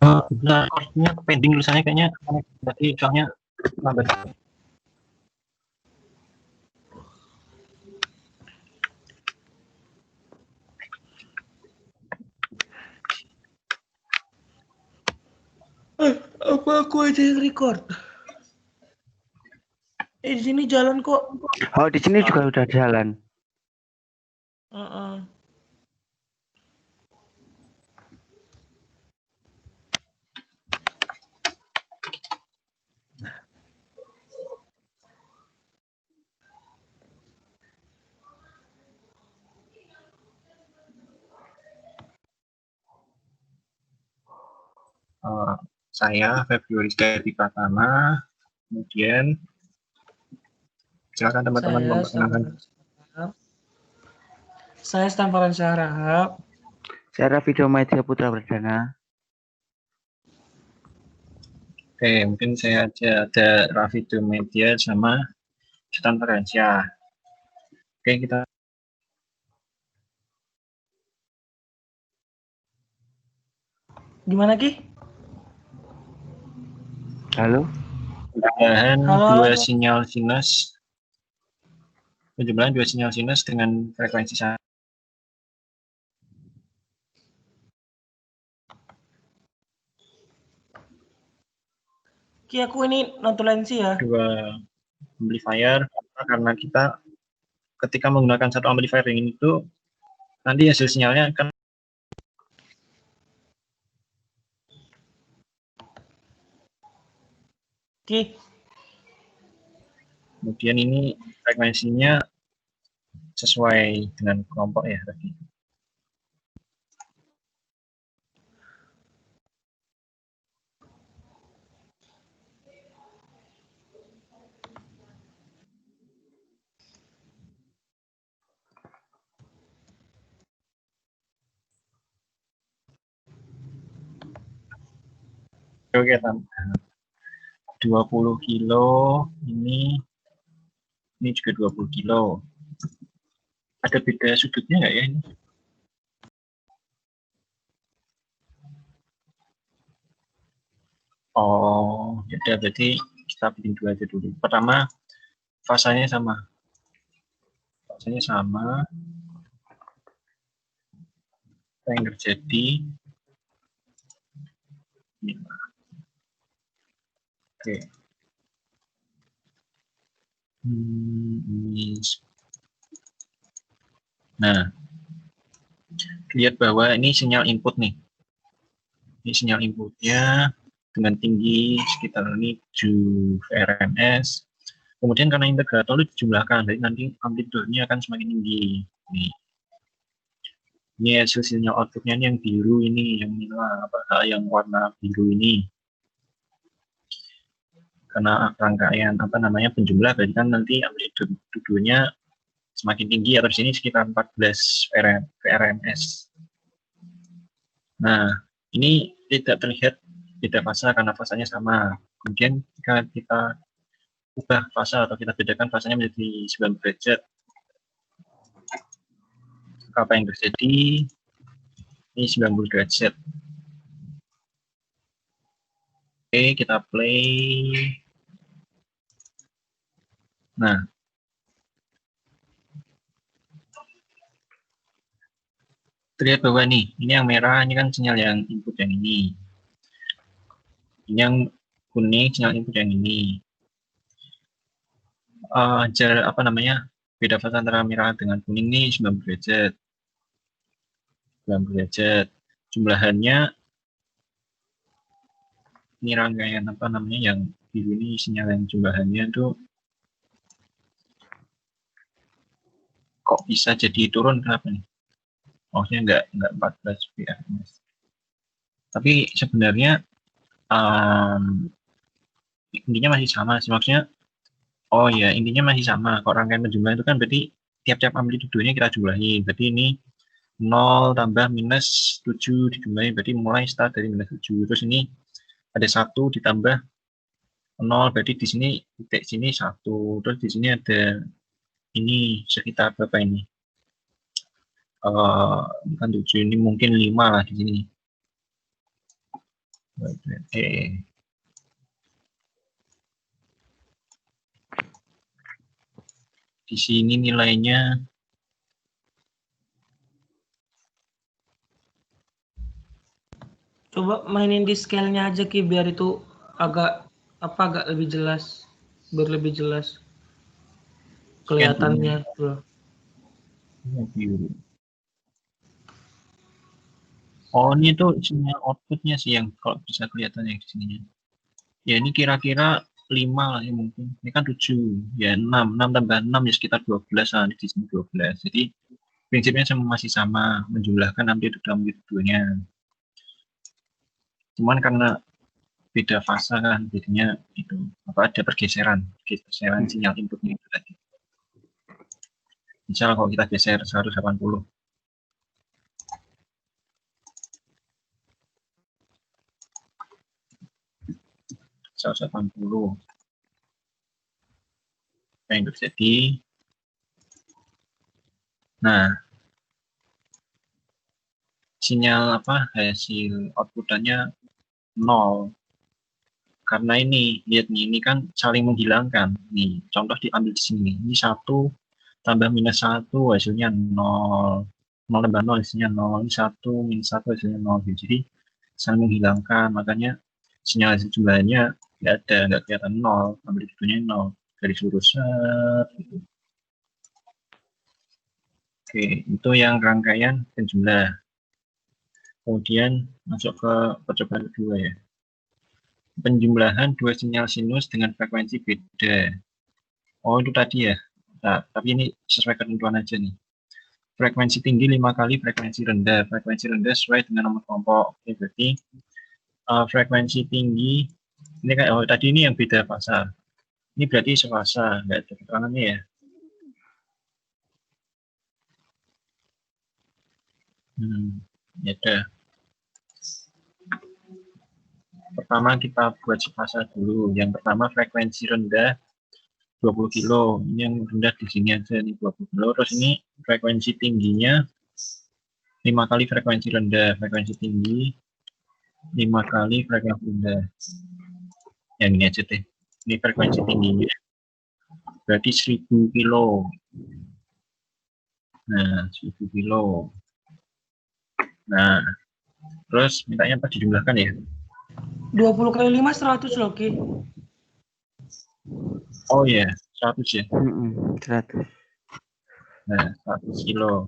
Nah, recordnya pending tulisannya kayaknya, berarti soalnya lambat. Apa aku aja yang record? Di sini jalan kok. Oh, di sini juga udah jalan. Saya Februari dari Pratama, kemudian silakan teman-teman memperkenalkan. Saya Stamparan Syarahap. Saya Raffi Media Putra Perdana. Oke, mungkin saya aja ada Raffi Media sama Sultan Ferensyah. Oke, kita Gimana Ki? Halo. penjumlahan Halo. dua sinyal sinus. Penjumlahan dua sinyal sinus dengan frekuensi sama. Ki, aku ini notulensi ya. Dua amplifier, karena kita ketika menggunakan satu amplifier ini itu nanti hasil sinyalnya akan Ki. Kemudian ini frekuensinya sesuai dengan kelompok ya tadi. Oke, 20 kilo ini juga 20 kilo. Ada beda sudutnya nggak ya ini? Oh, ya udah, berarti kita bikin dua aja dulu. Pertama, fasanya sama. Fasanya sama. Apa yang terjadi? Oke. Nah, lihat bahwa ini sinyal input nih. Ini sinyal inputnya dengan tinggi sekitar ini 7 VRMS. Kemudian karena integrator itu dijumlahkan, jadi nanti amplitudenya akan semakin tinggi. Nih. Ini hasil sinyal outputnya yang biru ini, yang warna biru ini. Karena rangkaian penjumlah, berarti kan nanti amplitudenya semakin tinggi, atau di sini sekitar 14 VRMS. Nah, ini tidak terlihat beda fase karena fasanya sama. Kemudian jika kita ubah fase atau kita bedakan fasanya menjadi 90 derajat, apa yang terjadi? Ini 90 derajat. Oke, kita play. Nah, terlihat bahwa ini yang merah, ini kan sinyal yang input yang ini. Ini yang kuning, sinyal input yang ini. Beda fase antara merah dengan kuning ini 90 derajat. 90 derajat. Jumlahannya ini rangkaian yang biru ini sinyal yang jumlahannya itu kok bisa jadi turun, kenapa nih? Maksudnya enggak 14 VRMS. Tapi sebenarnya intinya masih sama sih, maksudnya intinya masih sama. Kok rangkaian penjumlahan itu kan berarti tiap-tiap amplitudenya kita jumlahin. Berarti ini 0 tambah minus 7 dijumlahin, berarti mulai start dari minus 7. Terus ini ada 1 ditambah 0, berarti di sini titik sini 1. Terus di sini ada ini sekitar berapa ini? Bukan 7, ini mungkin 5 lah di sini. Di sini nilainya Coba mainin di scale-nya aja Ki biar itu agak lebih jelas. Biar lebih jelas kelihatannya tuh. biru. Oh, ini tuh sinyal outputnya sih yang kalau bisa kelihatan yang di sini. Ya ini kira-kira 5 lah ya mungkin. Ini kan 7, ya 6 tambah 6 ya sekitar 12 lah, di sini 12. Jadi prinsipnya masih sama, menjumlahkan amplitude amplitudonya. Cuman karena beda fase kan, jadinya itu ada pergeseran sinyal inputnya itu tadi. Misal kalau kita geser 180, 180, apa yang terjadi? Nah, sinyal hasil outputannya 0. Karena ini, lihat nih, ini kan saling menghilangkan. Nih, contoh diambil di sini. Ini 1 tambah minus 1 hasilnya 0. 0 tambah 0 hasilnya 0. Ini 1 minus 1 hasilnya 0. Jadi saling menghilangkan. Makanya sinyal hasil jumlahnya nggak ada, nggak kelihatan 0. Amplitudonya 0. Garis lurus. Gitu. Oke, itu yang rangkaian penjumlah. Kemudian masuk ke percobaan kedua ya. Penjumlahan dua sinyal sinus dengan frekuensi beda. Oh, itu tadi ya. Nah, tapi ini sesuai ketentuan aja nih. Frekuensi tinggi 5 kali frekuensi rendah. Frekuensi rendah sesuai dengan nomor kelompok. Oke, berarti frekuensi tinggi, ini kan, tadi ini yang beda fasa. Ini berarti sefasa, nggak ada keterangannya ya. Ya udah. Pertama kita buat sefasa dulu. Yang pertama frekuensi rendah 20 kilo. Ini yang rendah di sini aja nih 20 kilo. Terus ini frekuensi tingginya 5 kali frekuensi rendah. Frekuensi tinggi 5 kali frekuensi rendah. Yang ini aja deh. Ini frekuensi tingginya. Berarti 1000 kilo. Nah, 1000 kilo. Nah, terus mintanya apa dijumlahkan ya? 20 kali 5 100 loh Ki. Oh ya, 100 ya. 100. Nah, 100 kilo.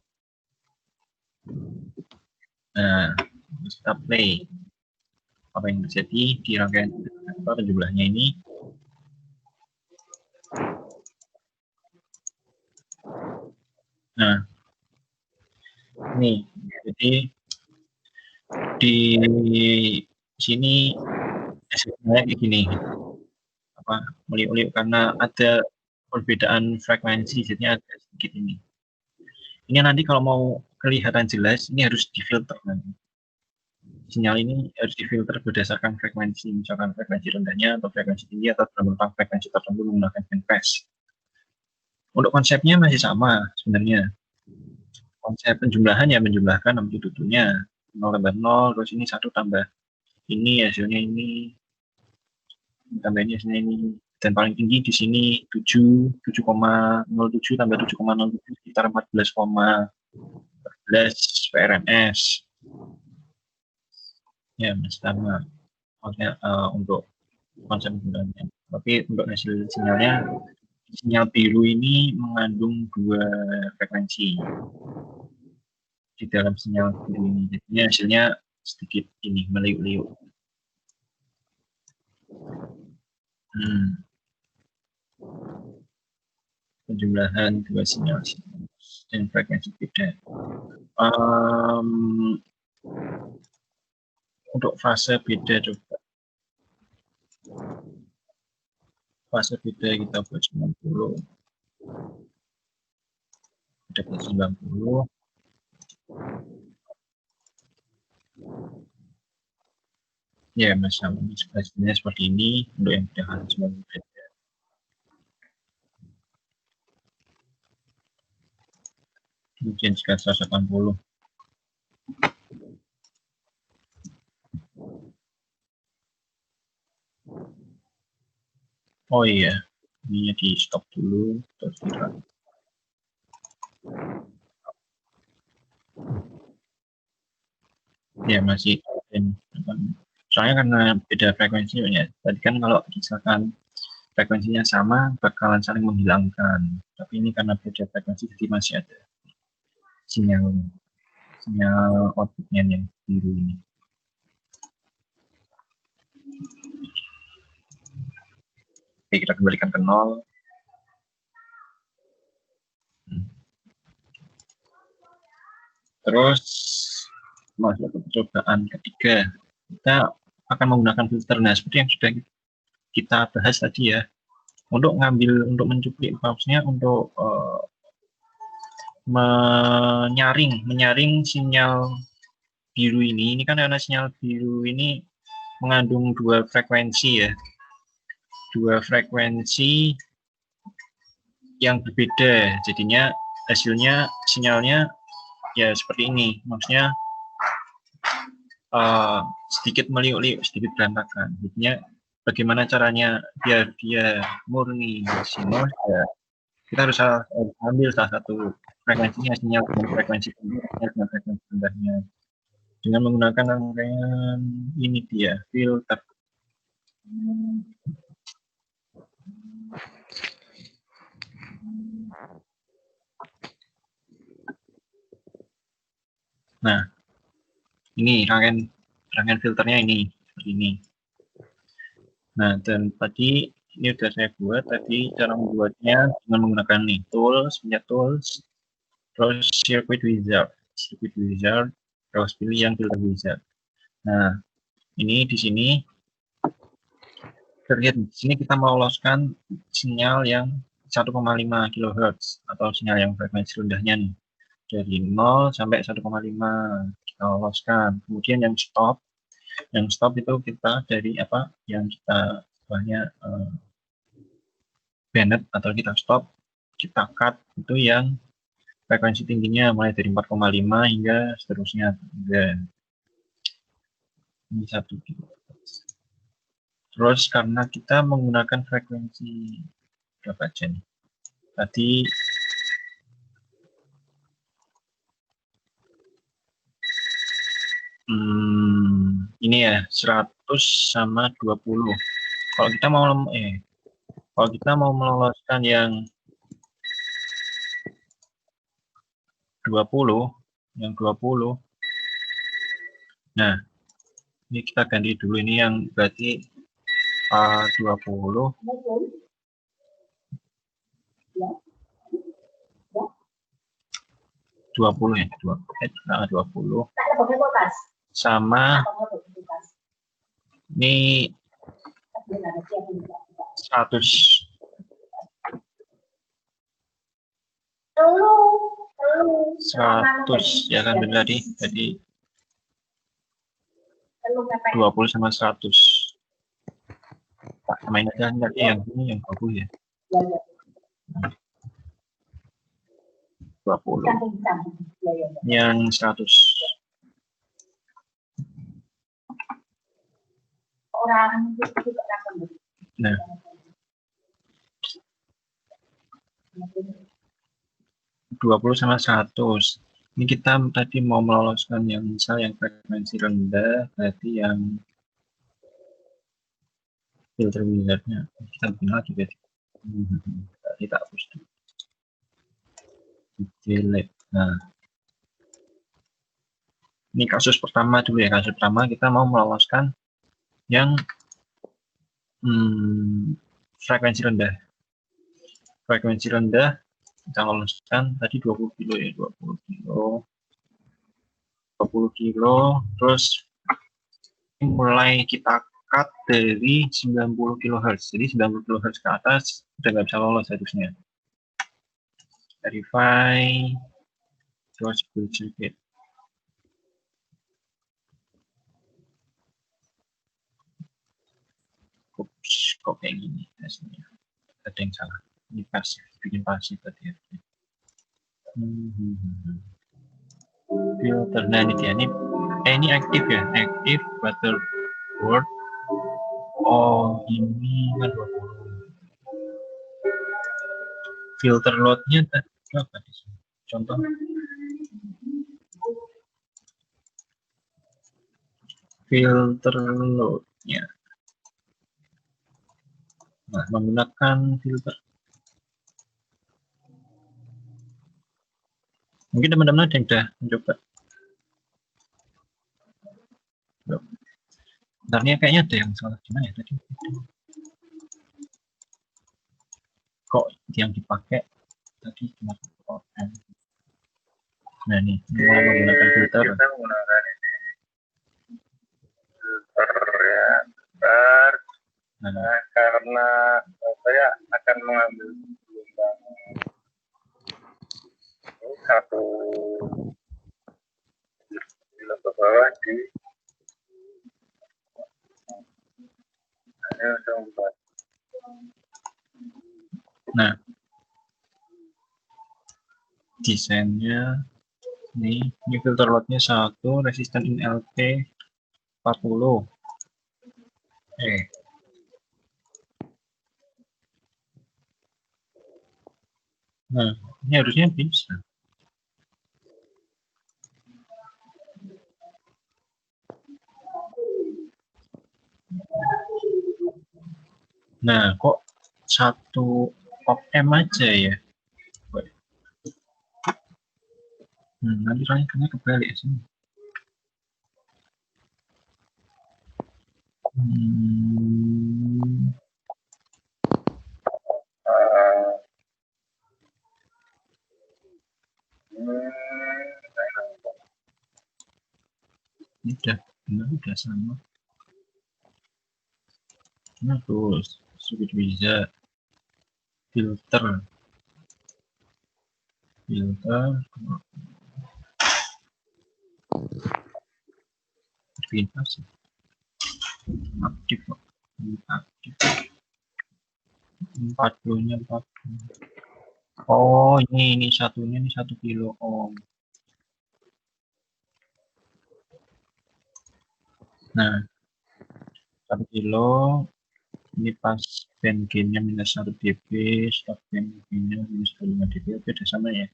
Nah, kita play. Apa yang terjadi di rangkaian jumlahnya ini? Nah, ini jadi di sini hasilnya kayak gini. Meliuk-liuk karena ada perbedaan frekuensi, jadinya ada sedikit ini. Ini nanti kalau mau kelihatan jelas, ini harus difilter nanti. Sinyal ini harus difilter berdasarkan frekuensi, misalkan frekuensi rendahnya atau frekuensi tinggi atau tentang frekuensi tertentu menggunakan bandpass. Untuk konsepnya masih sama sebenarnya. Konsep penjumlahan ya menjumlahkan amplitudonya 0 tambah 0, terus ini 1 tambah ini hasilnya ini, tambahnya hasilnya ini, dan paling tinggi di sini 7,07 tambah 7,07 sekitar 14,14 PRMS. Ya, masih sama. Maksudnya untuk konsep penggunaannya. Tapi untuk hasil sinyalnya, sinyal biru ini mengandung 2 frekuensi di dalam sinyal biru ini. Jadinya hasilnya sedikit ini meliuk-liuk. Penjumlahan 2 sinyal dan frekuensi beda. Untuk fase beda coba. Fase beda kita buat 90. Kita buat 90. Ya, masalah sebenarnya seperti ini untuk yang beda semua beda. Kemudian jika 180. Oh iya, ini di stop dulu, terus kita ya masih soalnya karena beda frekuensi ya. Tadi kan kalau misalkan frekuensinya sama bakalan saling menghilangkan, tapi ini karena beda frekuensi jadi masih ada sinyal outputnya yang biru ini. Oke, kita kembalikan ke 0. Terus masuk ke percobaan ketiga, kita akan menggunakan filter. Nah, seperti yang sudah kita bahas tadi ya, untuk mencuplik pulse-nya, untuk menyaring sinyal biru ini kan karena sinyal biru ini mengandung dua frekuensi ya, dua frekuensi yang berbeda, jadinya hasilnya sinyalnya ya seperti ini, maksudnya sedikit meliuk-liuk, sedikit berantakan. Jadinya bagaimana caranya biar dia murni sinus ya, kita harus ambil salah satu frekuensinya, sinyal dengan frekuensi tingginya dengan frekuensi rendahnya, dengan menggunakan rangkaian ini dia filter. Nah, ini rangkaian filternya ini seperti ini. Nah, dan tadi ini sudah saya buat tadi cara membuatnya dengan menggunakan nih tools, terus circuit wizard, terus pilih yang filter wizard. Nah, ini di sini terlihat di sini kita meloloskan sinyal yang 1,5 kHz atau sinyal yang frekuensi rendahnya nih, dari 0 sampai 1,5 kita loloskan. Kemudian yang stop itu kita dari apa yang kita banyak banned atau kita stop, kita cut itu yang frekuensi tingginya mulai dari 4,5 hingga seterusnya. Ini 1 kHz. Terus karena kita menggunakan frekuensi berapa aja nih? Tadi ini ya 100 sama 20. Kalau kita mau meloloskan yang 20, nah ini kita ganti dulu, ini yang berarti 20 ya, 20 sama ini 100 ya kan, benar tadi, jadi 20 sama 100. Pak, main aja tadi yang ini yang 20 ya. 20. Yang 100. Nah. 20 sama 100. Ini kita tadi mau meloloskan yang misal yang frekuensi rendah, berarti yang filter wizardnya kita bikin lagi berarti. Kita hapus dulu. Delete. Nah, ini kasus pertama dulu ya. Kasus pertama kita mau meloloskan yang frekuensi rendah. Frekuensi rendah kita loloskan tadi 20 kilo ya, 20 kilo, terus mulai kita cut dari 90 kHz. Jadi 90 kHz ke atas udah nggak bisa lolos harusnya. Verify, terus build circuit. Kok kayak gini hasilnya. Ada yang salah. Ini pasif, bikin pasif tadi ya. Filter, nah ini dia, ini aktif ya, aktif butterboard. Oh, ini kan 20. filter load-nya tadi apa di sini? Contoh. Filter load-nya. Nah, menggunakan filter. Mungkin teman-teman ada yang sudah mencoba. Sebenarnya kayaknya ada yang salah gimana ya tadi. Kok yang dipakai tadi cuma OM. Nah ini mulai menggunakan filter. Kita menggunakan ini filter ya. Bentar. Nah, karena saya akan mengambil gelombang satu gelombang ke bawah di ini untuk membuat. Nah, desainnya ini filter load-nya 1, resisten INLT 40. Nah, ini harusnya bisa. Nah, kok 1 ohm aja ya? Nanti soalnya kayaknya kebalik sini. Ini udah sama. Nah, terus sudah bisa filter pintas aktif kok. Aktif 40-nya 40. Oh, ini satunya ini 1 kilo ohm. Nah, 1 kilo ini pas band gain-nya minus 1 dB, stop band gain-nya minus 25 dB. Oke, udah sama ya.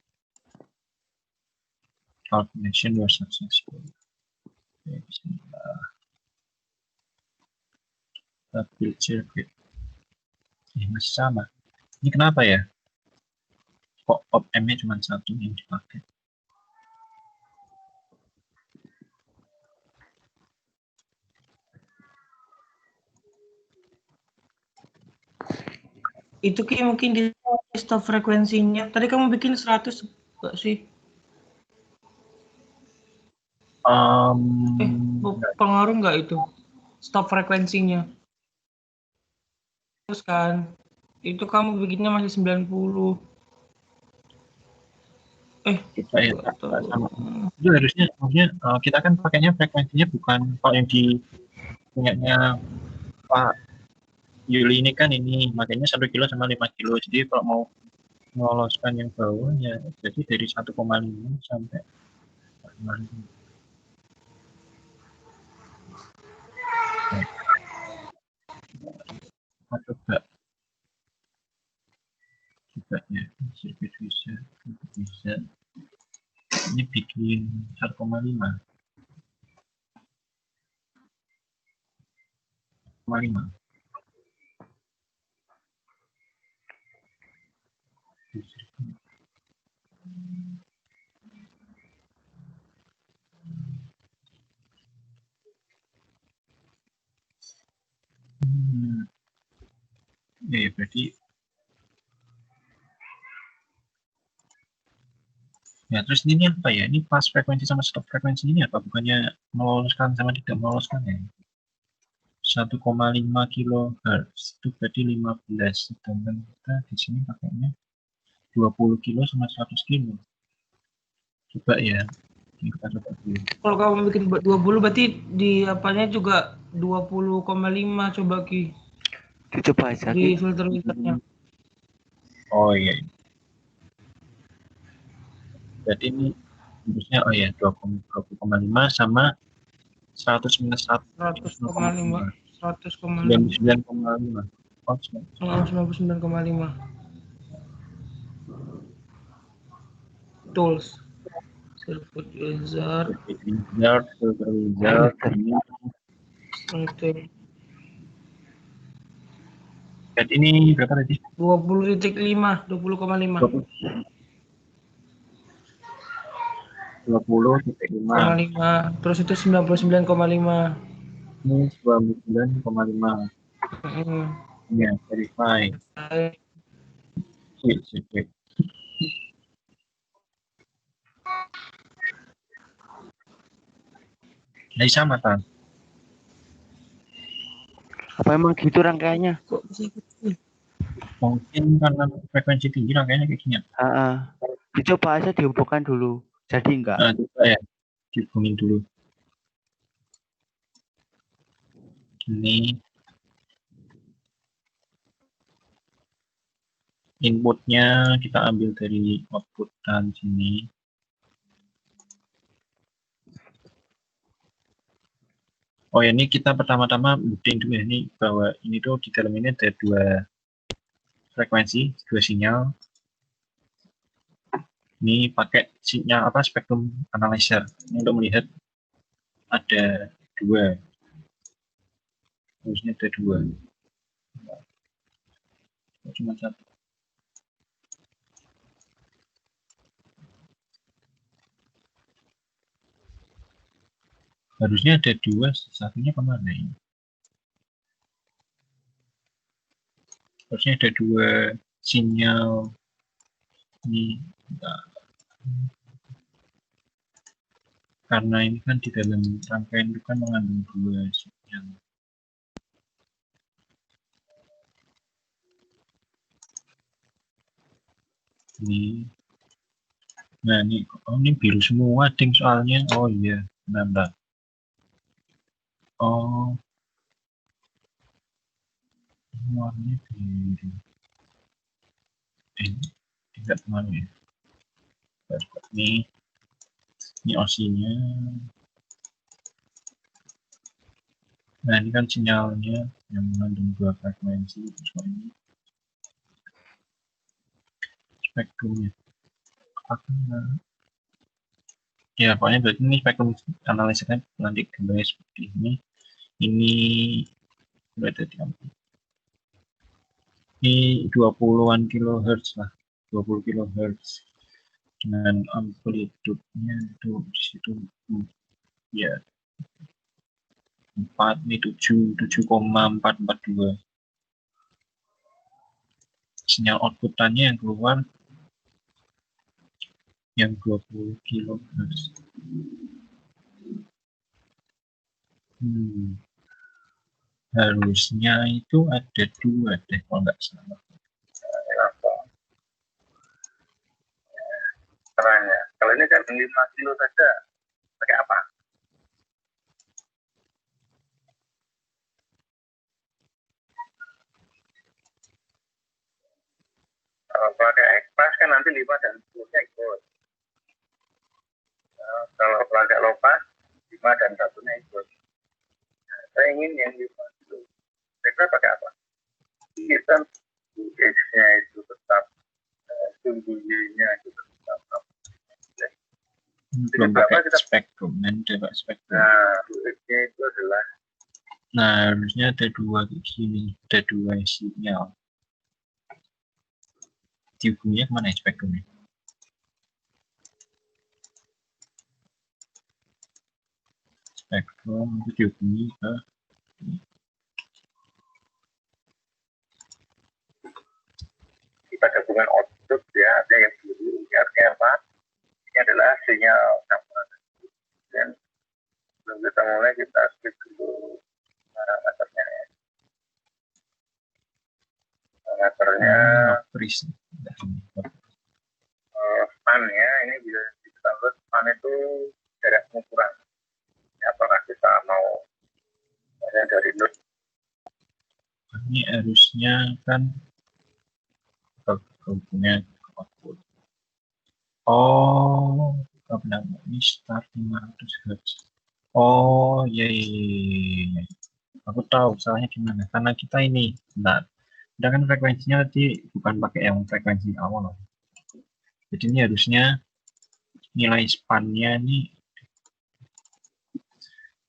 Calculation was successful. Oke, bismillah. Build circuit. Ini masih sama. Ini kenapa ya? Kok op-amp-nya cuma 1 yang dipakai? Itu Ki mungkin di stop frekuensinya. Tadi kamu bikin 100 enggak sih? Pengaruh nggak itu? Stop frekuensinya. Terus kan, itu kamu bikinnya masih 90. Coba ya, sama. Itu harusnya kita kan pakainya frekuensinya bukan kalau yang di punyanya Pak Yuli ini kan ini makanya 1 kilo sama 5 kilo. Jadi kalau mau meloloskan yang bawah ya jadi dari 1,5 sampai 5. Coba ya, sirkuit bisa. Ini bikin 1,5. 1,5. Ya, berarti ya terus ini apa ya? Ini pas frekuensi sama stop frekuensi ini apa? Bukannya meloloskan sama tidak meloloskan ya? 1,5 kHz itu berarti 15. Sedangkan kita di sini pakainya 20 kilo sama 100 kilo. Coba ya. Kita coba dulu. Kalau kamu bikin 20 berarti di apanya juga 20,5 coba Ki. Coba aja Di Ki. filter-filternya. Oh iya. Berarti ini harusnya 20,5 sama 100 minus 100,5. 99,5. Oh, 99,5. tools. Circuit wizard. Wizard, filter wizard, ini. Oke. Dan ini berapa tadi? 20,5. 20,5. 20,5. 5. Terus itu 99,5. Ini 99,5. Ya, verify. Sip. Jadi sama kan? Apa emang gitu rangkaiannya? Kok bisa gitu? Mungkin karena frekuensi tinggi rangkaiannya kayak gini. Dicoba aja dihubungkan dulu. Jadi enggak? Nah, coba ya, dihubungin dulu. Ini inputnya kita ambil dari outputan sini. Oh ya, ini kita pertama-tama buktiin dulu ya, ini bahwa ini tuh di dalam ini ada dua frekuensi, dua sinyal. Ini pakai sinyal apa, spektrum analyzer. Ini untuk melihat ada dua. Harusnya ada dua. Cuma satu. Harusnya ada dua, satunya kemana ini? Harusnya ada dua sinyal. Ini karena ini kan di dalam rangkaian itu kan mengandung dua sinyal. Ini, nah ini, oh ini biru semua ding soalnya. Oh iya, benar. Oh, warnanya biru. Tidak kemana ya? Ini OSI-nya. Nah ini kan sinyalnya yang mengandung dua frekuensi. Ini spektrumnya. Ya pokoknya berarti ini spektrum analisisnya nanti gambarnya seperti ini. Ini berada di ini 20-an kilohertz lah, 20 kilohertz dengan amplitudenya itu di situ ya 4 ini 7,442. Sinyal outputannya yang keluar yang 20 kilohertz. Harusnya itu ada dua deh kalau nggak salah. Caranya, kalau ini kan 5 kilo saja, pakai apa? Kalau pakai ekpas kan nanti 5 dan 10-nya ikut. Nah, kalau pakai lopas 5 dan 1-nya ikut. Nah, saya ingin yang 5 kilo. Kira-kira pakai apa? Kita X-nya itu tetap, Y-nya itu tetap. Belum pakai spektrum, nanti pakai spektrum. Nah, X-nya itu adalah. Nah, harusnya ada dua di sini, ada dua sinyal. Dihubungnya kemana ya spektrumnya? Spektrum itu dihubungi ke kita gabungan output ya, ada yang biru, artinya apa? Ini adalah sinyal campuran. Dan sebelum kita mulai kita skip dulu parameternya ya. Parameternya span ya, ini bisa kita lihat span itu jarak pengukuran. Ya, apakah kita mau dari node? Ini harusnya kan hubungannya output. Oh, apa ini start 500 Hz. Oh, iya. Aku tahu salahnya di mana. Karena kita ini, benar. Sedangkan frekuensinya tadi bukan pakai yang frekuensi awal. Jadi ini harusnya nilai span-nya nih,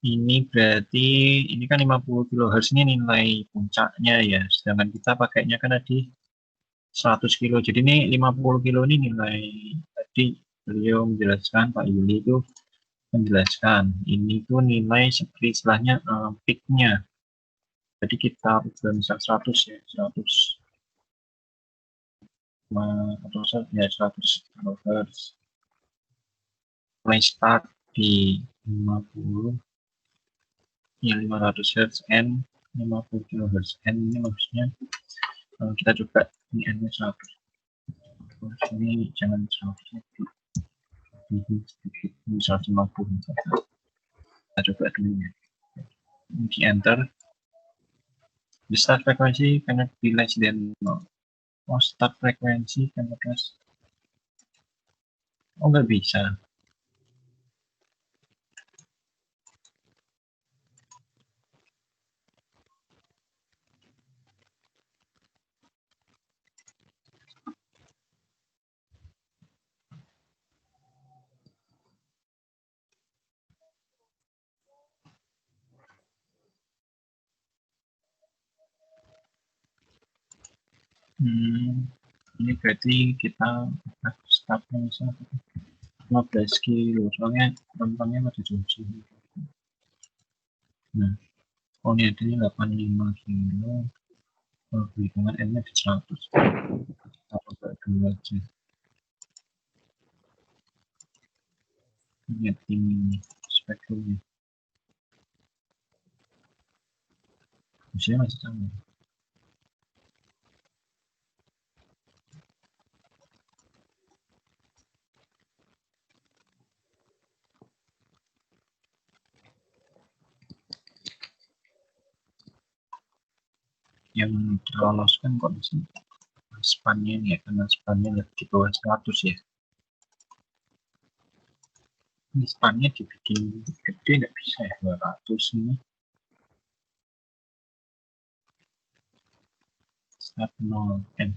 ini berarti ini kan 50 kHz ini nilai puncaknya ya, sedangkan kita pakainya kan tadi 100 kilo. Jadi ini 50 kilo ini nilai, tadi beliau menjelaskan, Pak Yuli itu menjelaskan ini tuh nilai seperti istilahnya peak-nya. Jadi kita udah misal 100 ya, 100 atau ya 100 kHz. Mulai start di 50 ya 500 Hz N 50 kHz N ini maksudnya kita coba ini N nya 100. Terus ini jangan 100 sedikit 150 kita coba dulu ya. Ini di enter. The start frequency cannot be less than 0. Oh, start frekuensi cannot less. Oh, nggak bisa. Ini berarti kita startnya 15 kilo, soalnya rentangnya pada jauh. Nah, oh ini ada 85 kilo, perhitungan N-nya di 100. Kita coba dulu aja. Lihat ini spektrumnya. Usianya masih sama. Yang terloloskan kok di sini span-nya ini ya, karena span-nya lebih di bawah 100 ya. Ini span-nya dibikin gede nggak bisa ya, 200 ini. Start 0 N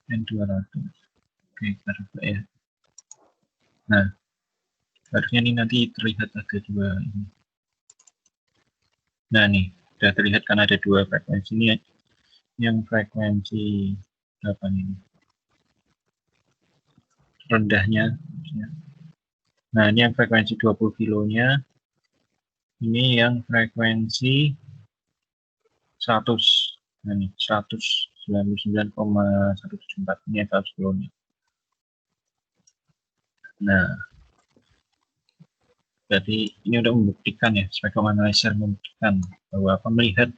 200. Oke, kita coba ya. Nah, harusnya ini nanti terlihat ada dua ini. Nah nih, sudah terlihat kan ada dua frekuensi ini, yang frekuensi berapa ini? Rendahnya. Nah, ini yang frekuensi 20 kilonya. Ini yang frekuensi 100. Nah, ini 199,174. Ini 100 kilonya. Nah, jadi ini udah membuktikan ya, spektrum analyzer membuktikan bahwa melihat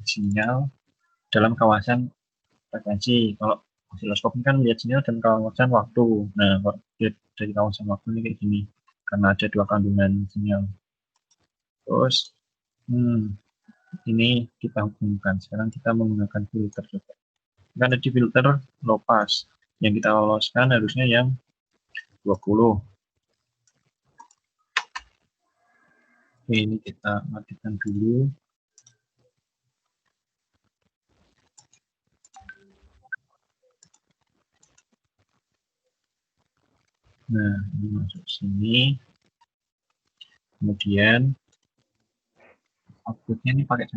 sinyal dalam kawasan frekuensi. Kalau osiloskop ini kan melihat sinyal dan kawasan waktu. Nah, kalau dari kawasan waktu ini kayak gini, karena ada dua kandungan sinyal. Terus, ini kita hubungkan. Sekarang kita menggunakan filter coba. Karena di filter low pass, yang kita loloskan harusnya yang 20. Oke, ini kita matikan dulu. Nah, ini masuk sini. Kemudian outputnya ini pakai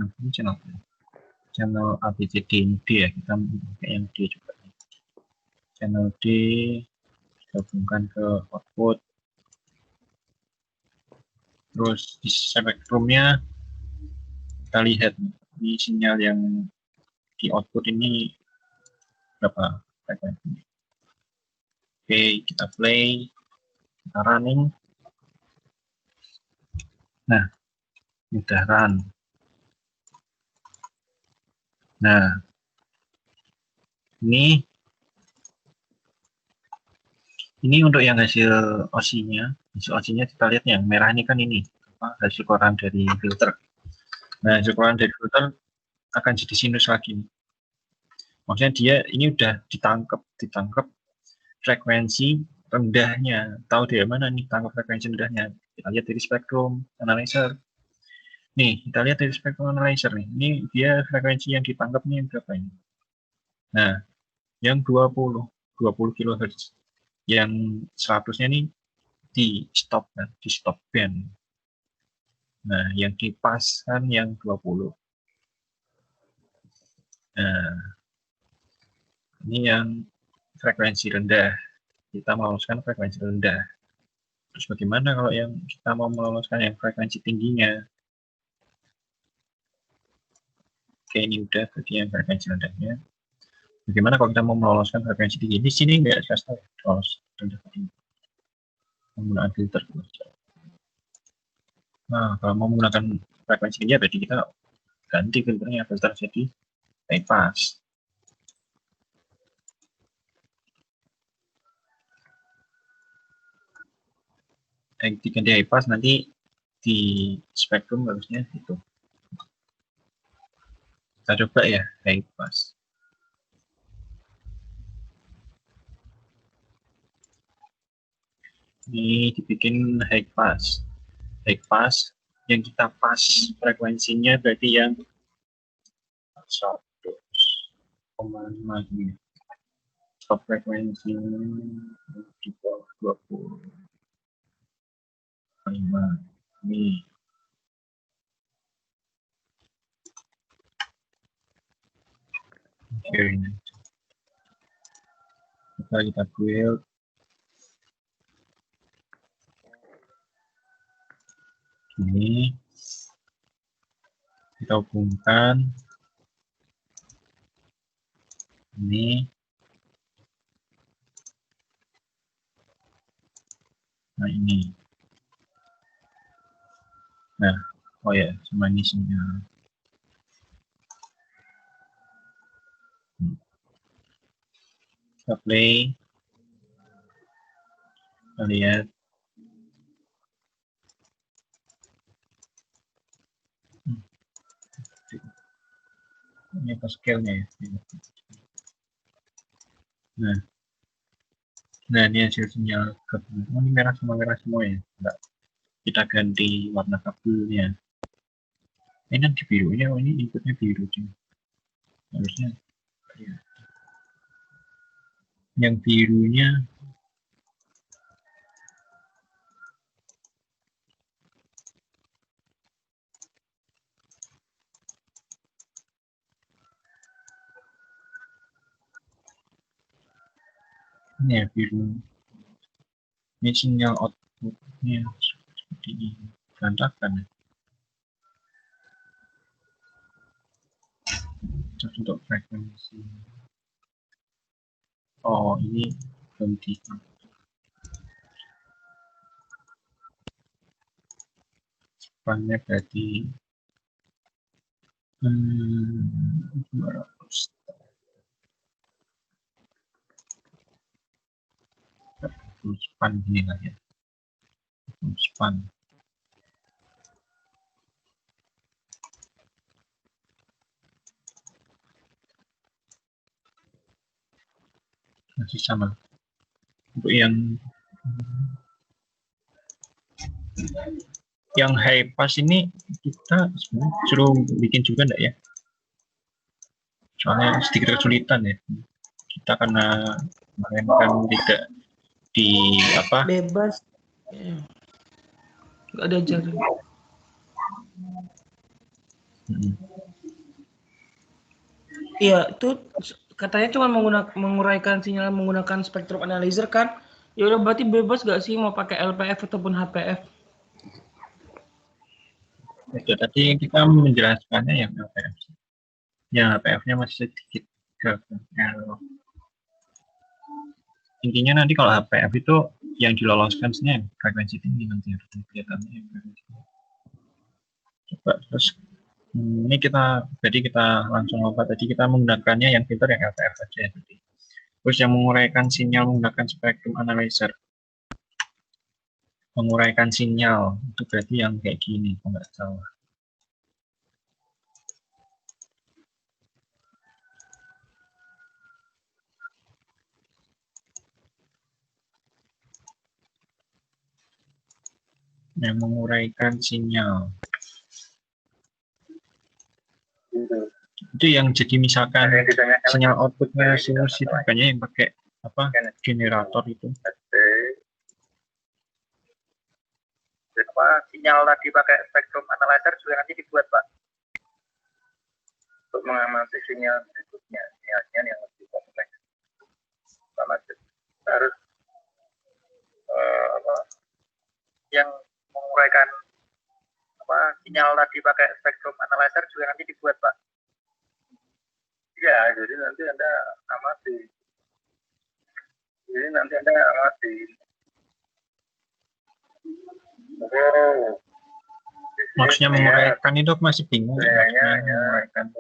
channel ABCD ini D ya, kita pakai yang D juga. Channel D gabungkan ke output. Terus di spektrumnya kita lihat ini sinyal yang di output ini berapa frekuensinya. Oke, kita play, kita running. Nah, udah run. Nah, ini untuk yang hasil OSI-nya. Hasil OSI-nya kita lihat yang merah ini kan ini hasil koran dari filter. Nah, hasil koran dari filter akan jadi sinus lagi. Maksudnya dia ini udah ditangkap frekuensi rendahnya. Tahu dari mana nih tangkap frekuensi rendahnya? Kita lihat dari spektrum analyzer. Nih, kita lihat dari spektrum analyzer nih. Ini dia frekuensi yang ditangkap nih berapa ini? Nah, yang 20 kHz. yang 100-nya ini di stop kan, di stop band. Nah, yang dipas kan yang 20. Nah, ini yang frekuensi rendah. Kita meloloskan frekuensi rendah. Terus bagaimana kalau yang kita mau meloloskan yang frekuensi tingginya? Oke, ini udah berarti yang frekuensi rendahnya. Bagaimana kalau kita mau meloloskan frekuensi tinggi? Di sini nggak jelas tahu lolos rendah tinggi. Menggunakan filter. Nah, kalau mau menggunakan frekuensi tinggi, berarti kita ganti filternya, filter jadi high pass. Diganti high pass nanti di spektrum harusnya itu. Kita coba ya high pass. Ini dibikin high pass. High pass yang kita pas frekuensinya berarti yang 100,5 ini. Stop frekuensi di bawah 20. 5 ini. Oke, ini. Kita build. Ini kita hubungkan ini. Nah, ini. Nah, oh ya, sama ini sinyal. Kita play. Kita lihat. Ini apa scale-nya ya? Nah ini hasil sinyal kabel. Oh, ini merah semua ya? Enggak. Kita ganti warna kabelnya. Ini nanti birunya, oh ini inputnya biru sih. Harusnya ya. Yang birunya ini ya biru. Ini sinyal outputnya seperti ini, berantakan ya. Terus untuk frekuensi. Oh ini ganti. Spannya berarti 200. Span ini lah ya. Span. Masih sama. Untuk yang high pass ini kita sebenarnya suruh bikin juga enggak ya? Soalnya sedikit kesulitan ya. Kita karena kemarin kan tidak di apa? Bebas. Ya. Nggak diajarin. Iya, itu katanya cuma menguraikan sinyal menggunakan spektrum analyzer kan? Ya udah berarti bebas nggak sih mau pakai LPF ataupun HPF? Itu tadi kita menjelaskannya yang HPF. Yang HPF-nya masih sedikit error. Intinya nanti kalau HPF itu yang diloloskan sebenarnya frekuensi tinggi nanti harus kelihatannya frekuensi tinggi. Coba terus ini jadi kita langsung lompat tadi kita menggunakannya yang filter yang LTF saja ya. Terus yang menguraikan sinyal menggunakan spektrum analyzer. Menguraikan sinyal itu berarti yang kayak gini kalau nggak salah. Yang menguraikan sinyal itu yang jadi misalkan sinyal outputnya sinus itu makanya yang pakai apa generator itu sinyal tadi pakai spektrum analyzer juga nanti dibuat Pak untuk mengamati sinyal berikutnya, sinyalnya yang lebih kompleks. Sama kita harus yang menguraikan sinyal tadi pakai spektrum analyzer juga nanti dibuat Pak. Ya, jadi nanti Anda amati. Oh. Maksudnya menguraikan itu masih bingung. Menguraikan.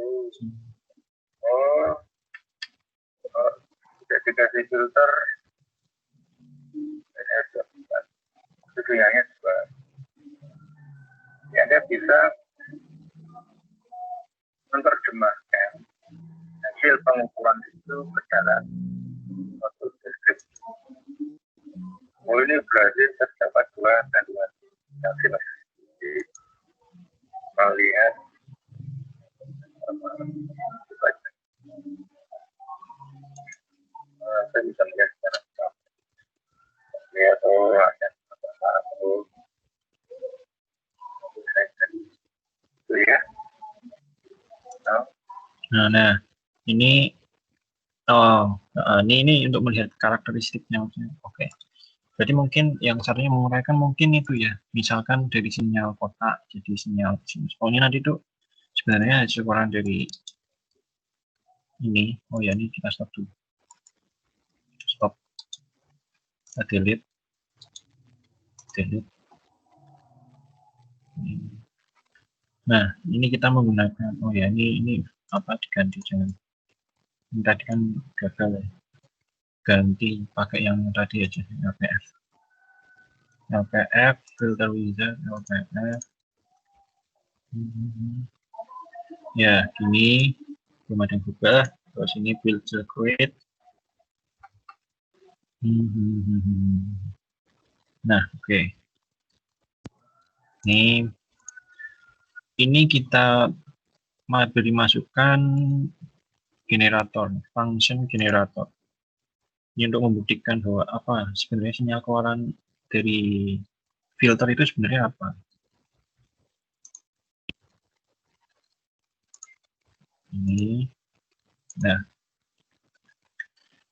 Sudah dikasih filter. Sebenarnya juga. Ya, Anda bisa menerjemahkan hasil pengukuran itu ke dalam suatu deskripsi. Oh, ini berarti terdapat dua kandungan yang jelas. Melihat saya bisa melihat secara lihat ada itu ya. Nah, ini ini untuk melihat karakteristiknya. Oke. Berarti mungkin yang satunya menguraikan mungkin itu ya, misalkan dari sinyal kotak jadi sinyal sinus. Oh, ini nanti tuh sebenarnya hasil kurang dari ini. Oh ya, ini kita stop dulu. Stop. Kita delete. Nah, ini kita menggunakan, oh ya, ini apa diganti, jangan. Ini tadi kan gagal ya. Ganti pakai yang tadi aja, LPF, filter wizard, LPF. Ya, ini belum ada yang berubah. Terus ini build circuit. Nah, oke. Ini kita beri masukan generator, function generator. Ini untuk membuktikan bahwa apa sebenarnya sinyal keluaran dari filter itu sebenarnya apa. Ini, nah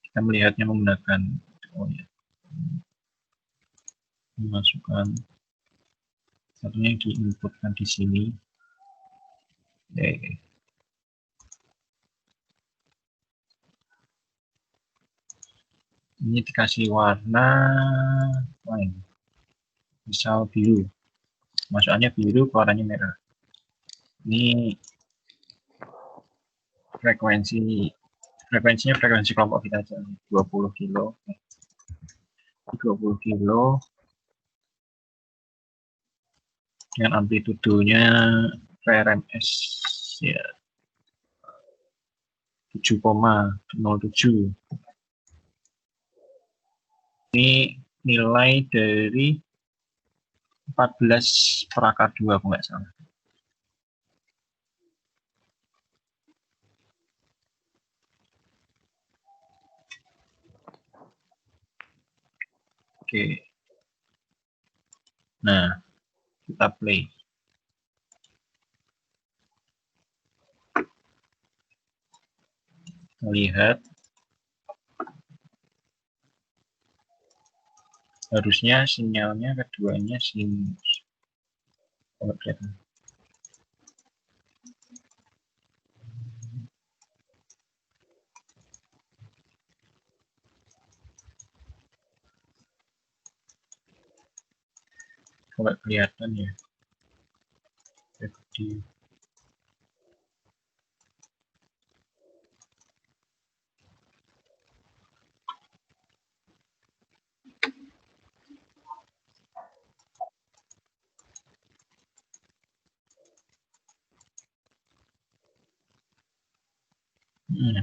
kita melihatnya menggunakan memasukkan satunya diinputkan di sini. Ini dikasih warna lain, misal biru, masukannya biru, keluarannya merah. Ini frekuensinya frekuensi kelompok kita aja, 20 kilo. 20 kilo dengan amplitudenya VRMS ya 7,07. Ini nilai dari 14/2 kalau nggak salah. Oke. Nah, kita play. Lihat. Harusnya sinyalnya keduanya sinus. Kalau kelihatan. Kalau kelihatan ya. Jadi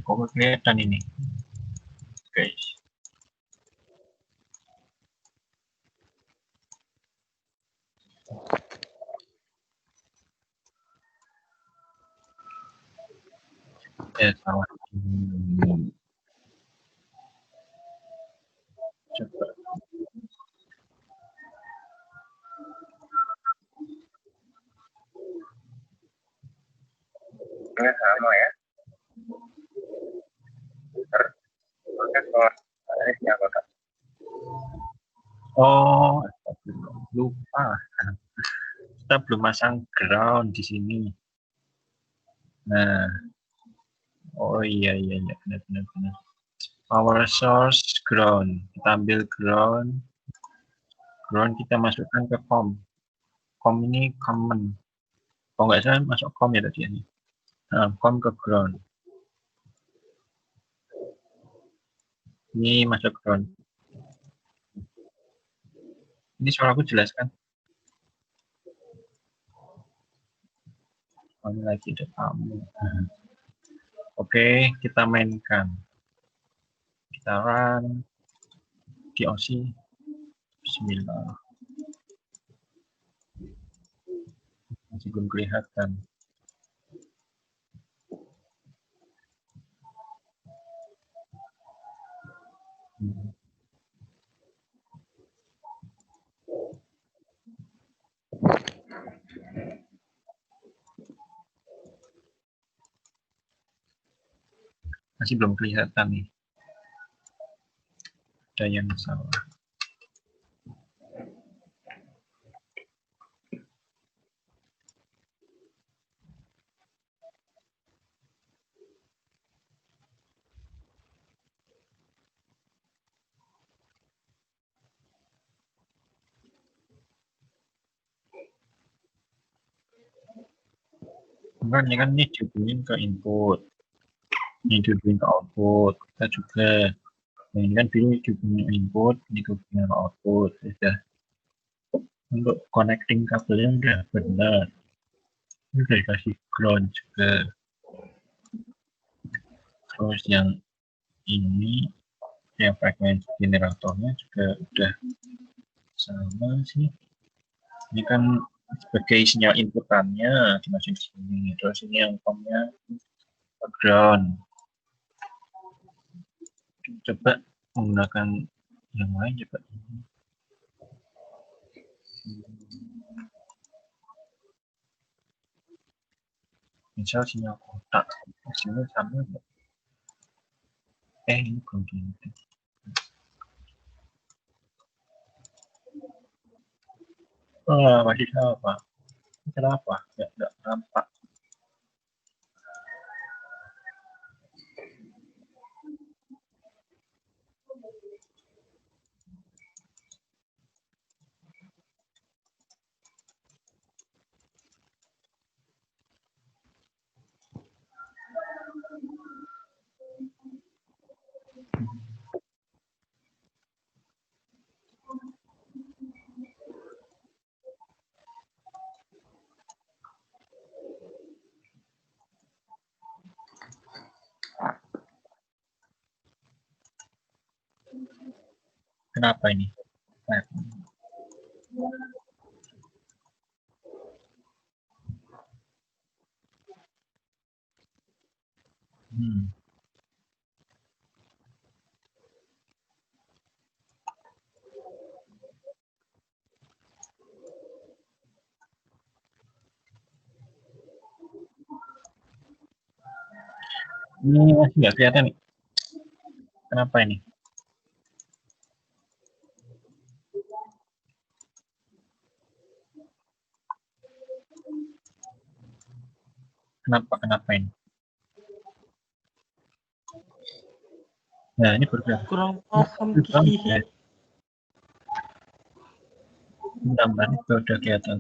kok kelihatan ini, guys. Ya, salah. Coba. Ini sama ya. Maka kalau ini sinyal kotak. Oh, lupa. Kita belum masang ground di sini. Nah, oh iya benar. Power source ground. Kita ambil ground. Ground kita masukkan ke com. Com ini common. Kalau nggak salah masuk com ya tadi ini. Nah, com ke ground. Ini masuk ground. Ini suara aku jelas kan? Oh, ini lagi ada tamu. Oke, kita mainkan. Kita run di OC. Bismillah. Masih belum kelihatan. Masih belum kelihatan nih. Ada yang salah. Ini kan ini dihubungin ke input, ini dihubungin ke output, kita juga. Nah, ini kan biru dihubungin ke input, ini dihubungin ke output. Sudah. Untuk connecting kabelnya udah benar. Ini udah dikasih ground juga. Terus yang ini, yang frekuensi generatornya juga udah sama sih. Ini kan sebagai sinyal inputannya dimasukin di sini. Terus ini yang com-nya ground. Coba menggunakan yang lain coba. Misal sinyal kotak, hasilnya sama enggak? Ini belum diinput. Masih sama. Kenapa? Enggak nampak. Kenapa ini? Ini masih nggak kelihatan nih. Kenapa ini? Kenapa ini? Nah, ini bergerak. Kurang paham Ya. Mudah-mudahan itu udah kelihatan.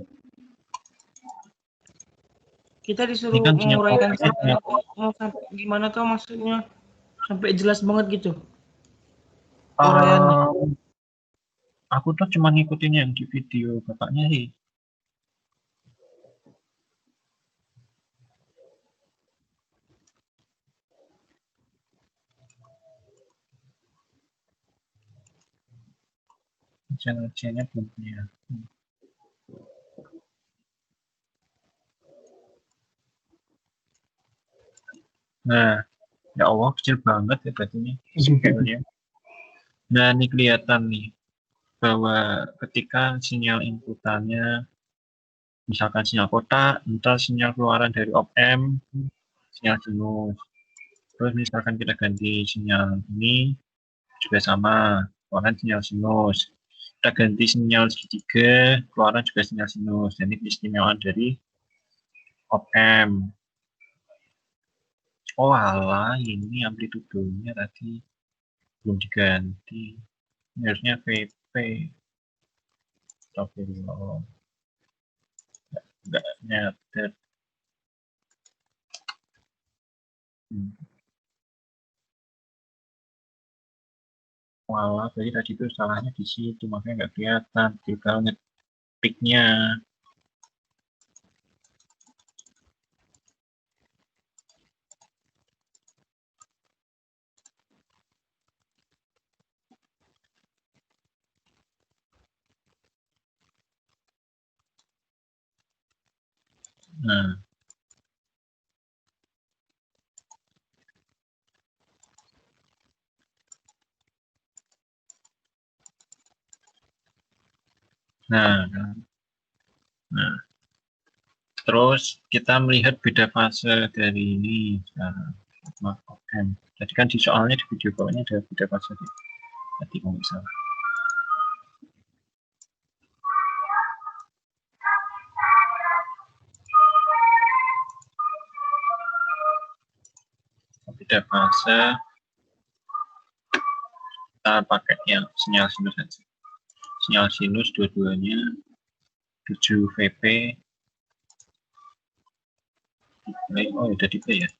Kita disuruh Ini kan menguraikan sinyal mau sampai gimana kah maksudnya? Sampai jelas banget gitu. Uh, Uraiannya. Aku tuh cuma ngikutin yang di video bapaknya sih. Channel-nya belum punya. Nah, ya Allah kecil banget ya berarti sinyalnya. Nah, ini kelihatan nih bahwa ketika sinyal inputannya misalkan sinyal kotak, entar sinyal keluaran dari op-amp, sinyal sinus. Terus misalkan kita ganti sinyal ini juga sama, keluaran sinyal sinus. Kita ganti sinyal segitiga, keluaran juga sinyal sinus. Jadi keistimewaan dari op-amp. Oh alah, ini amplitudenya tadi belum diganti. Ini harusnya VP. Astagfirullah. Enggak nyatet. Walah, jadi tadi itu salahnya di situ, makanya nggak kelihatan. Tinggal ngetiknya. Nah, nah, nah. Terus kita melihat beda fase dari ini. Nah, jadi kan di soalnya di video bawahnya ada beda fase. Tadi kalau nggak salah. Beda fase. Kita pakai yang sinyal sinus saja. Sinyal sinus dua-duanya 7 VP. Oh, udah di play ya.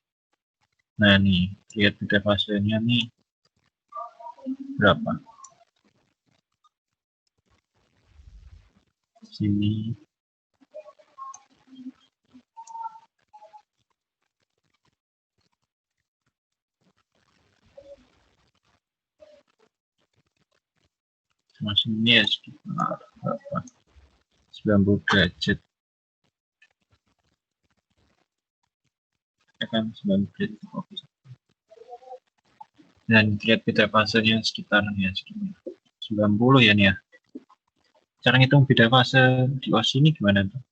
Nah nih, lihat beda fasenya nih berapa? Sini. Sama sini ya sekitar berapa? 90 derajat. Ya kan 90 derajat. Oke. Dan lihat beda fasenya sekitar ya 90 ya nih ya. Cara ngitung beda fase di OS ini gimana tuh?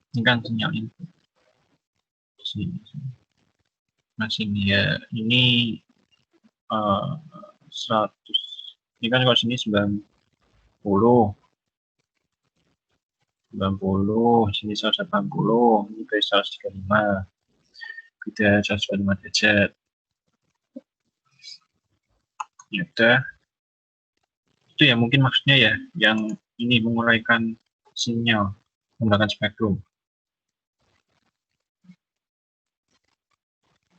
Ini kan sinyal input. Sini. Nah sini ya, ini 100. Ini kan kalau sini 90. 90, sini 180, ini beda 135. Beda 135 derajat. Ya udah. Itu ya mungkin maksudnya ya, yang ini menguraikan sinyal menggunakan spektrum.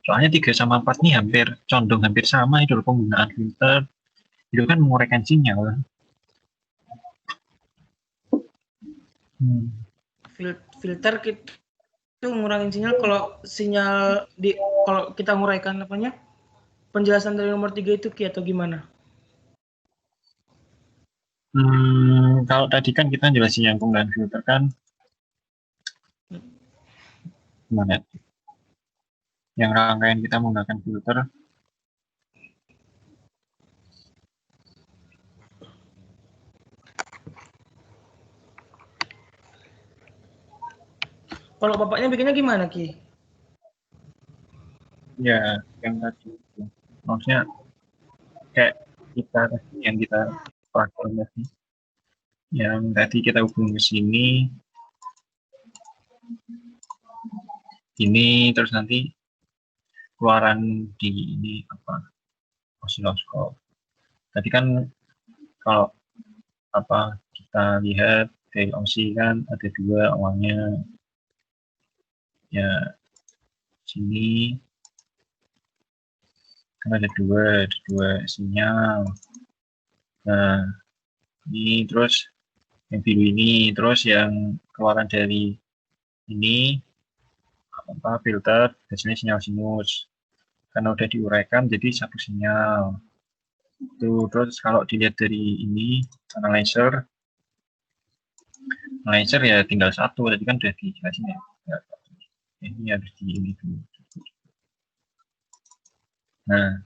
Soalnya 3 sama 4 ini hampir condong hampir sama itu penggunaan filter. Itu kan menguraikan sinyal. Filter itu ngurangin sinyal kalau kita nguraikan apanya? Penjelasan dari nomor 3 itu atau gimana? Kalau tadi kan kita jelasin yang penggunaan filter kan gimana? Yang rangkaian kita menggunakan filter. Kalau bapaknya bikinnya gimana, Ki? Ya, yang tadi itu. Maksudnya kayak yang kita pakai tadi. Yang tadi kita hubung ke sini. Ini terus nanti keluaran di ini apa? Osiloskop. Tadi kan kalau apa kita lihat dari OSI kan ada 2 awalnya. Ya sini kan ada dua sinyal. Nah ini terus yang biru ini, terus yang keluaran dari ini apa filter biasanya sinyal sinus karena udah diuraikan jadi satu sinyal. Tuh terus kalau dilihat dari ini analyzer ya tinggal satu, tadi kan udah dijelasin ya. Ini harus di ini dulu. Nah,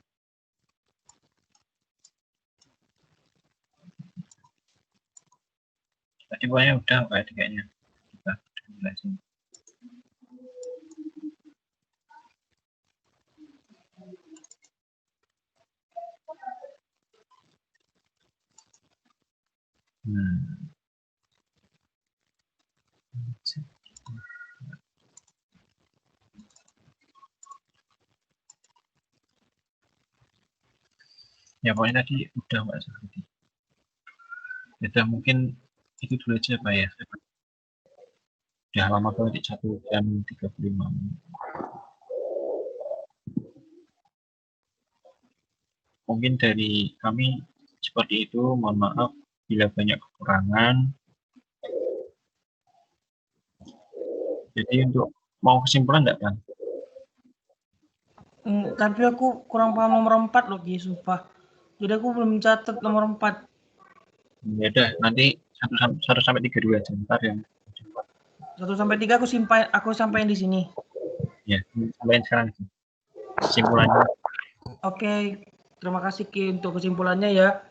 tadi pokoknya udah kayaknya kita jelasin. Ya pokoknya tadi udah Mbak Safri. Ya mungkin itu dulu aja Pak ya. Udah lama banget 1 jam 35 menit. Mungkin dari kami seperti itu, mohon maaf bila banyak kekurangan. Jadi untuk mau kesimpulan enggak Bang? Tapi aku kurang paham nomor 4 loh, Ki, sumpah. Jadi aku belum catat nomor 4. Ya udah, nanti 1 sampai 3 dulu aja, ntar yang 1 sampai 3 aku sampaikan di sini. ya, sampaikan sekarang kesimpulannya. Oke, terima kasih Ki untuk kesimpulannya ya.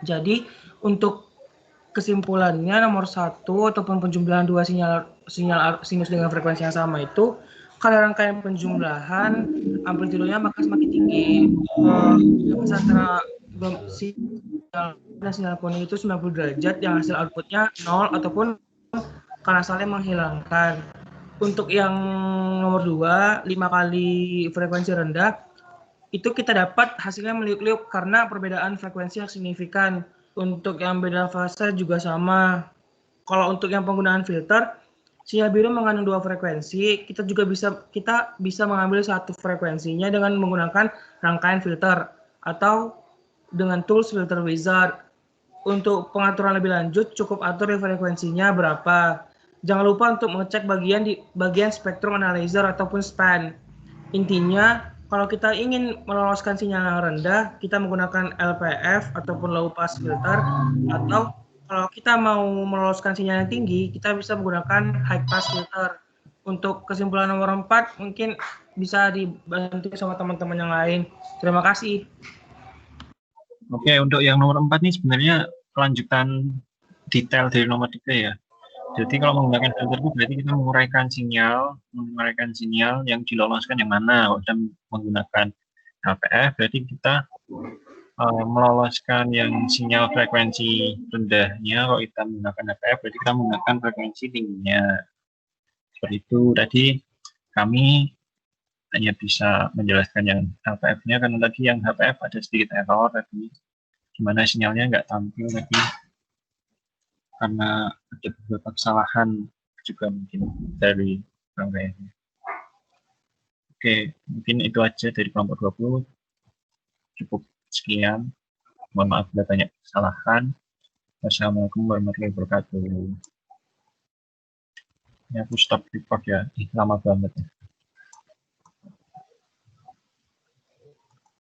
Jadi untuk kesimpulannya nomor 1 ataupun penjumlahan 2 sinyal sinus dengan frekuensi yang sama itu, kalau rangkaian penjumlahan amplitudenya maka semakin tinggi. Antara sinyal dan sinyal kuning itu 90 derajat yang hasil outputnya 0 ataupun karena saling menghilangkan. Untuk yang nomor 2, 5 kali frekuensi rendah, itu kita dapat hasilnya meliuk-liuk karena perbedaan frekuensi yang signifikan. Untuk yang beda fase juga sama. Kalau untuk yang penggunaan filter, sinyal biru mengandung 2 frekuensi, kita bisa mengambil 1 frekuensinya dengan menggunakan rangkaian filter atau dengan tools filter wizard. Untuk pengaturan lebih lanjut, cukup atur frekuensinya berapa. Jangan lupa untuk mengecek bagian spektrum analyzer ataupun span. Intinya, kalau kita ingin meloloskan sinyal yang rendah, kita menggunakan LPF ataupun low pass filter, atau kalau kita mau meloloskan sinyal yang tinggi, kita bisa menggunakan high pass filter. Untuk kesimpulan nomor 4, mungkin bisa dibantu sama teman-teman yang lain. Terima kasih. Oke, untuk yang nomor 4 nih sebenarnya kelanjutan detail dari nomor 3 ya. Jadi kalau menggunakan filter itu berarti kita menguraikan sinyal yang diloloskan yang mana. Kalau kita menggunakan HPF berarti kita meloloskan yang sinyal frekuensi rendahnya. Kalau kita menggunakan HPF berarti kita menggunakan frekuensi tingginya. Seperti itu. Tadi kami hanya bisa menjelaskan yang HPF-nya karena tadi yang HPF ada sedikit error tadi, gimana sinyalnya nggak tampil lagi karena ada beberapa kesalahan juga mungkin dari rangkaiannya. Oke, mungkin itu aja dari kelompok 20. Cukup sekian. Mohon maaf bila banyak kesalahan. Wassalamualaikum warahmatullahi wabarakatuh. Ya, aku stop record ya. Lama banget ya.